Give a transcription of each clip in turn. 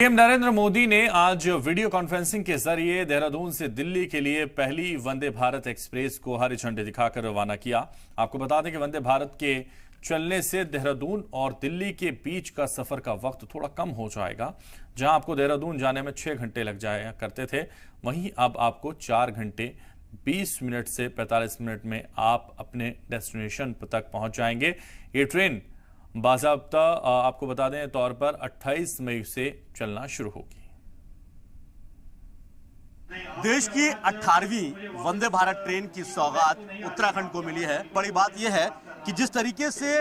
PM Narendra Modi ने आज video conferencing के जरिए देहरादून से दिल्ली के लिए पहली वंदे भारत एक्सप्रेस को हरी झंडी दिखाकर रवाना किया। आपको बता दें कि वंदे भारत के चलने से देहरादून और दिल्ली के बीच का सफर का वक्त थोड़ा कम हो जाएगा। जहां आपको देहरादून जाने में 6 घंटे लग जाया करते थे, वहीं अब आपको 4 घंटे 20 मिनट से 45 मिनट में आप अपने डेस्टिनेशन तक पहुंच जाएंगे। ये ट्रेन बाज़ाब्ता आपको बता दें तौर पर 28 मई से चलना शुरू होगी। देश की 18वीं वंदे भारत ट्रेन की सौगात उत्तराखंड को मिली है। बड़ी बात यह है कि जिस तरीके से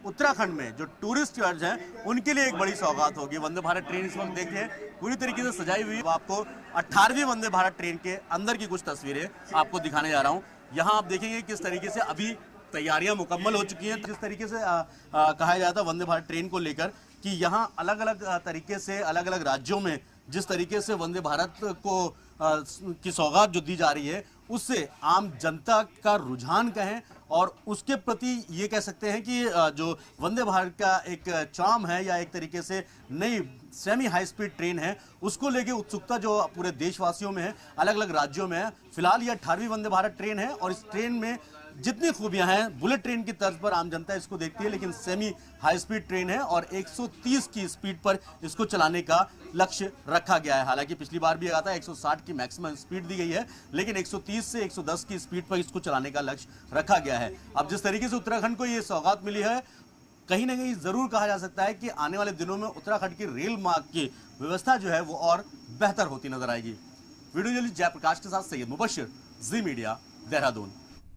उत्तराखंड में जो टूरिस्टर्स हैं उनके लिए एक बड़ी सौगात होगी। वंदे भारत ट्रेन इस वक्त देखिए पूरी तरीके से सजाई हुई है। आपको 18वीं वंदे भारत ट्रेन के अंदर की कुछ तस्वीरें आपको दिखाने जा रहा हूं। यहां आप देखेंगे किस तरीके से अभी तैयारियां मुकम्मल हो चुकी हैं। जिस तरीके से कहा जाता है वंदे भारत ट्रेन को लेकर कि यहां अलग अलग तरीके से अलग अलग राज्यों में जिस तरीके से वंदे भारत को की सौगात जो दी जा रही है उससे आम जनता का रुझान कहें और उसके प्रति ये कह सकते हैं कि जो वंदे भारत का एक चार्म है या एक तरीके से नई सेमी हाई स्पीड ट्रेन है उसको लेके उत्सुकता जो पूरे देशवासियों में है, अलग अलग राज्यों में है। फिलहाल ये 18वीं वंदे भारत ट्रेन है और इस ट्रेन में जितनी खूबियां हैं बुलेट ट्रेन की तर्ज पर आम जनता इसको देखती है, लेकिन सेमी हाई स्पीड ट्रेन है और 130 की स्पीड पर इसको चलाने का लक्ष्य रखा गया है। हालांकि पिछली बार भी आया था 160 की मैक्सिमम स्पीड दी गई है, लेकिन 130 से 110 की स्पीड पर इसको चलाने का लक्ष्य रखा गया है। अब जिस तरीके से उत्तराखंड को ये सौगात मिली है, कहीं ना कहीं जरूर कहा जा सकता है कि आने वाले दिनों में उत्तराखंड की रेल मार्ग की व्यवस्था जो है वो और बेहतर होती नजर आएगी। वीडियो जर्नलिस्ट जयप्रकाश के साथ सैयद मुबशिर, जी मीडिया, देहरादून।